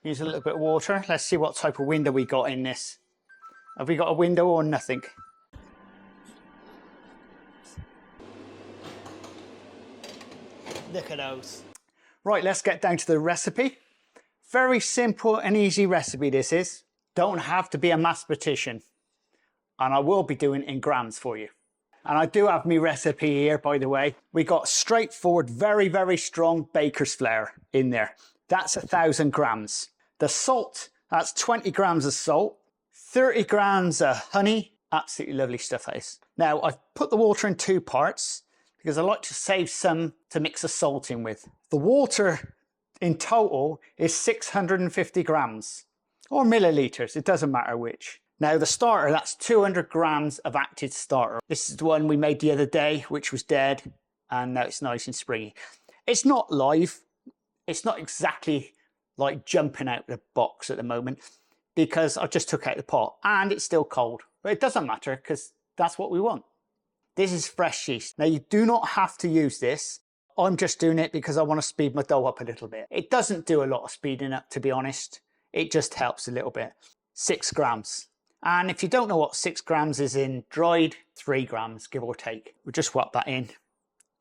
Use a little bit of water. Let's see what type of window we got in this. Have we got a window or nothing? Look at those. Right, let's get down to the recipe. Very simple and easy recipe this is. Don't have to be a mathematician. And I will be doing it in grams for you. And I do have my recipe here, by the way. We got straightforward, very, very strong baker's flour in there. That's 1,000 grams. The salt, that's 20 grams of salt, 30 grams of honey. Absolutely lovely stuff that is. Now, I've put the water in 2 parts because I like to save some to mix the salt in with. The water in total is 650 grams or milliliters. It doesn't matter which. Now the starter, that's 200 grams of active starter. This is the one we made the other day, which was dead, and now it's nice and springy. It's not live. It's not exactly like jumping out of the box at the moment because I just took out the pot and it's still cold. But it doesn't matter because that's what we want. This is fresh yeast. Now you do not have to use this. I'm just doing it because I want to speed my dough up a little bit. It doesn't do a lot of speeding up, to be honest. It just helps a little bit. 6 grams. And if you don't know what 6 grams is in dried, 3 grams, give or take. We'll just whop that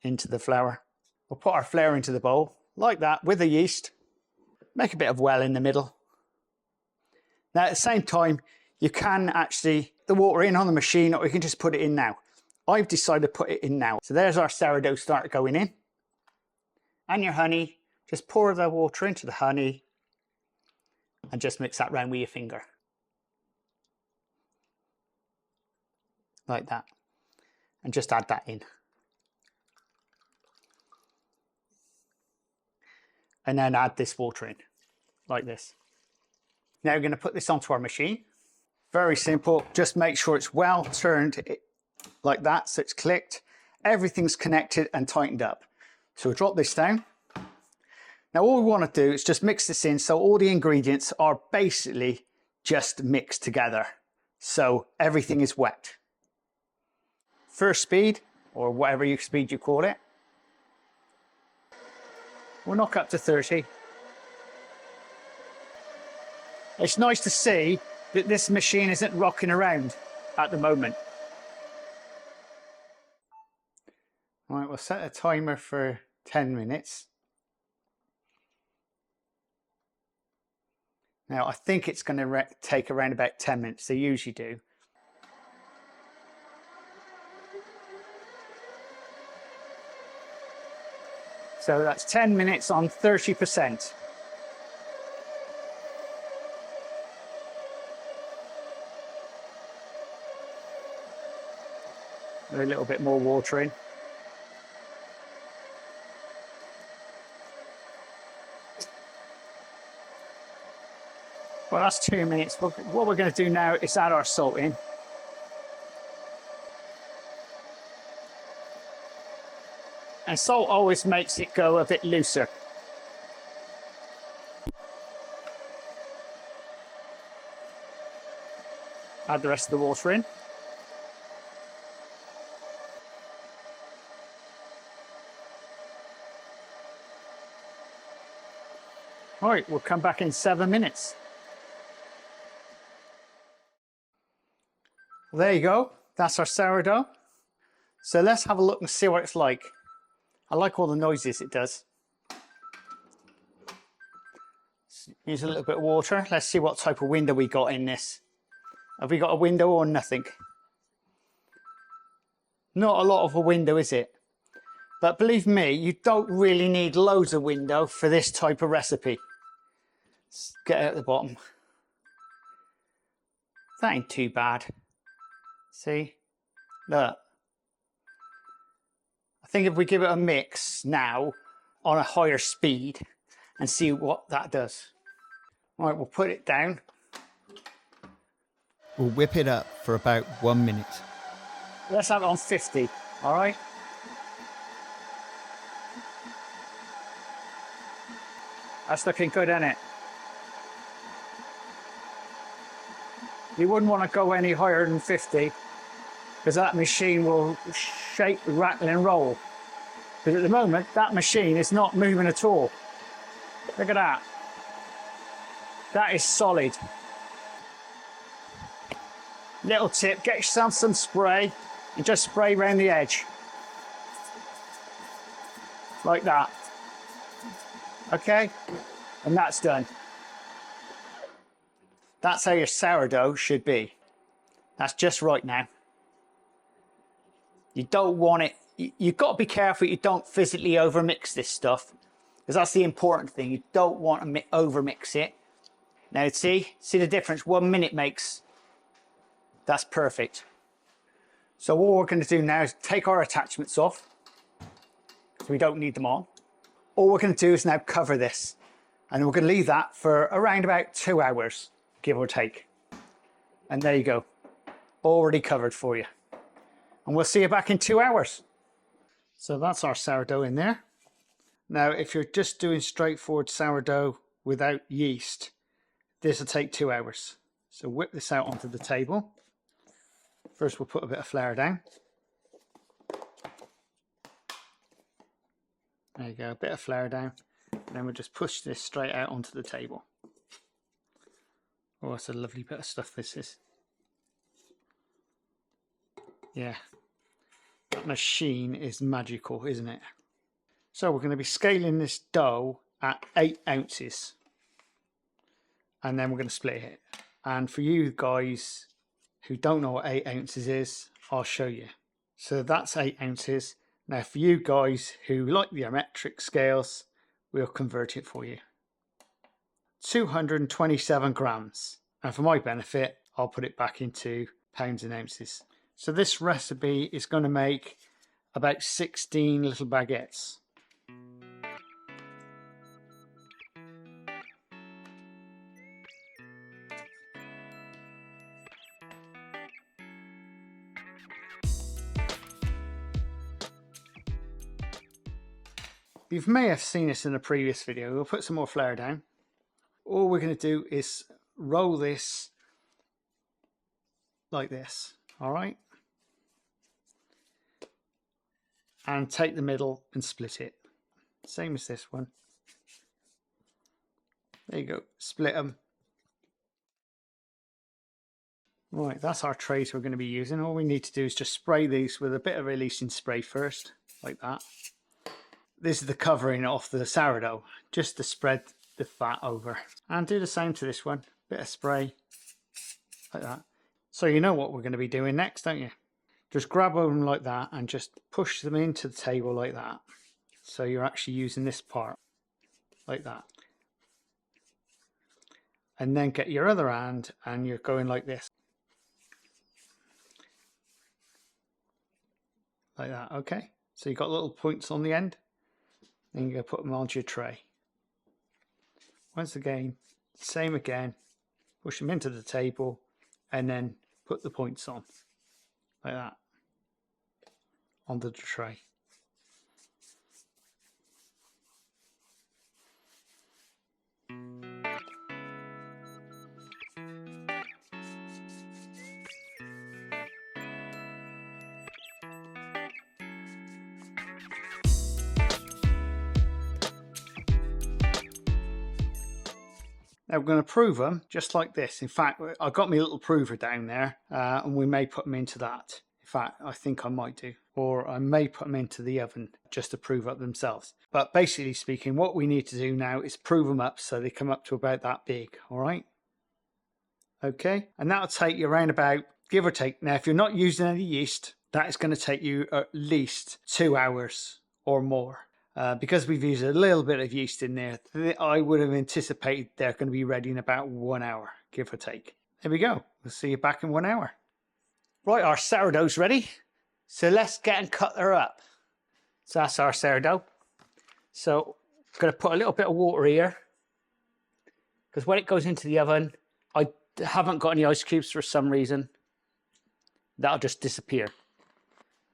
into the flour. We'll put our flour into the bowl, like that, with the yeast. Make a bit of well in the middle. Now at the same time, you can actually, the water in on the machine, or you can just put it in now. I've decided to put it in now. So there's our sourdough starter going in. And your honey, just pour the water into the honey and just mix that round with your finger. Like that. And just add that in. And then add this water in, like this. Now we're going to put this onto our machine. Very simple, just make sure it's well turned like that, so it's clicked. Everything's connected and tightened up. So we'll drop this down. Now all we want to do is just mix this in so all the ingredients are basically just mixed together. So everything is wet. First speed, or whatever speed you call it. We'll knock up to 30. It's nice to see that this machine isn't rocking around at the moment. All right, we'll set a timer for 10 minutes. Now, I think it's going to take around about 10 minutes. They usually do. So that's 10 minutes on 30%. A little bit more water in. Well, that's 2 minutes. What we're going to do now is add our salt in. And salt always makes it go a bit looser. Add the rest of the water in. All right, we'll come back in 7 minutes. Well, there you go. That's our sourdough. So let's have a look and see what it's like. I like all the noises it does. Use a little bit of water. Let's see what type of window we got in this. Have we got a window or nothing? Not a lot of a window, is it? But believe me, you don't really need loads of window for this type of recipe. Let's get out the bottom. That ain't too bad. See? Look. I think if we give it a mix now on a higher speed and see what that does. All right, we'll put it down. We'll whip it up for about 1 minute. Let's have it on 50, all right? That's looking good, isn't it? You wouldn't want to go any higher than 50 because that machine will shake, rattle and roll. Because at the moment, that machine is not moving at all. Look at that. That is solid. Little tip, get yourself some spray and just spray around the edge. Like that. Okay? And that's done. That's how your sourdough should be. That's just right now. You don't want it, you've got to be careful you don't physically overmix this stuff, because that's the important thing. You don't want to overmix it. Now see the difference 1 minute makes. That's perfect. So what we're going to do now is take our attachments off, so we don't need them on. All we're going to do is now cover this, and we're going to leave that for around about 2 hours, give or take. And there you go, already covered for you. And we'll see you back in 2 hours. So that's our sourdough in there. Now, if you're just doing straightforward sourdough without yeast, this will take 2 hours. So whip this out onto the table. First, we'll put a bit of flour down. There you go, a bit of flour down. And then we'll just push this straight out onto the table. Oh, it's a lovely bit of stuff this is. Yeah, that machine is magical, isn't it? So we're going to be scaling this dough at 8 ounces. And then we're going to split it. And for you guys who don't know what 8 ounces is, I'll show you. So that's 8 ounces. Now for you guys who like the metric scales, we'll convert it for you. 227 grams. And for my benefit, I'll put it back into pounds and ounces. So this recipe is going to make about 16 little baguettes. You may have seen this in a previous video. We'll put some more flour down. All we're going to do is roll this like this, all right? And take the middle and split it. Same as this one. There you go, split them. Right, that's our trays we're going to be using. All we need to do is just spray these with a bit of releasing spray first, like that. This is the covering off the sourdough, just to spread the fat over. And do the same to this one, bit of spray, like that. So you know what we're going to be doing next, don't you? Just grab them like that and just push them into the table like that. So you're actually using this part, like that. And then get your other hand and you're going like this. Like that, okay? So you've got little points on the end. Then you're going to put them onto your tray. Once again, same again. Push them into the table and then put the points on. Like that. Onto the tray. Now we're going to prove them just like this. In fact, I've got my little prover down there and we may put them into that. In fact, I think I might do. Or I may put them into the oven just to prove up themselves. But basically speaking, what we need to do now is prove them up so they come up to about that big, all right? Okay, and that'll take you around about, give or take. Now, if you're not using any yeast, that is going to take you at least 2 hours or more. Because we've used a little bit of yeast in there, I would have anticipated they're going to be ready in about 1 hour, give or take. There we go. We'll see you back in 1 hour. Right, our sourdough's ready. So let's get and cut her up. So that's our sourdough. So I'm going to put a little bit of water here. Because when it goes into the oven, I haven't got any ice cubes for some reason. That'll just disappear.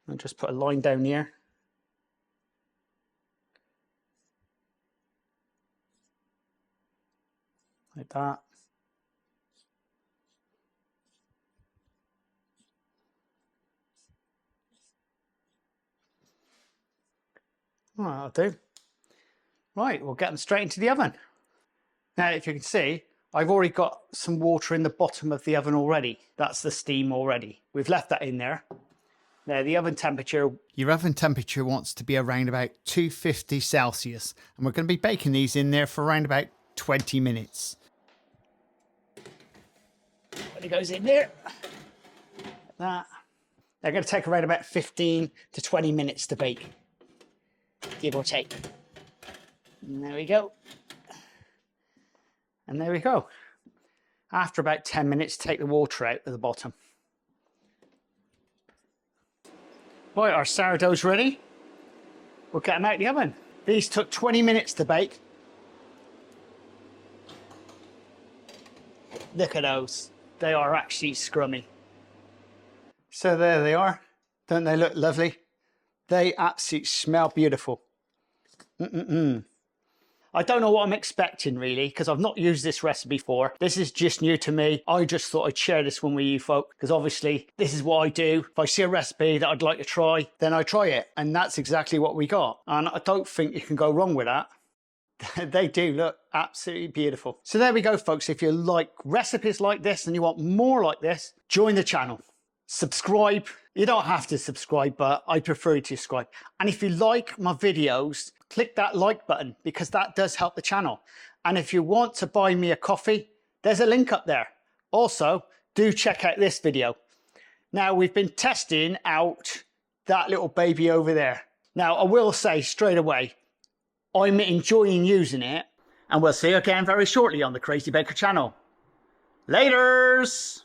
I'll just put a line down here. Like that. All right, I'll do. Right, we'll get them straight into the oven. Now, if you can see, I've already got some water in the bottom of the oven already. That's the steam already. We've left that in there. Now the oven temperature. Your oven temperature wants to be around about 250 Celsius. And we're going to be baking these in there for around about 20 minutes. When it goes in there, like that. They're going to take around about 15 to 20 minutes to bake, give or take. And there we go. And there we go. After about 10 minutes, take the water out of the bottom. Right, our sourdough's ready. We'll get them out of the oven. These took 20 minutes to bake. Look at those. They are actually scrummy. So there they are. Don't they look lovely? They absolutely smell beautiful. I don't know what I'm expecting really, because I've not used this recipe before. This is just new to me. I just thought I'd share this one with you folk, because obviously this is what I do. If I see a recipe that I'd like to try, then I try it. And that's exactly what we got. And I don't think you can go wrong with that. They do look absolutely beautiful. So there we go, folks. If you like recipes like this and you want more like this, join the channel. Subscribe. You don't have to subscribe, but I prefer you to subscribe. And if you like my videos, click that like button, because that does help the channel. And if you want to buy me a coffee, there's a link up there. Also, do check out this video. Now, we've been testing out that little baby over there. Now, I will say straight away, I'm enjoying using it, and we'll see you again very shortly on the Crazy Baker channel. Laters!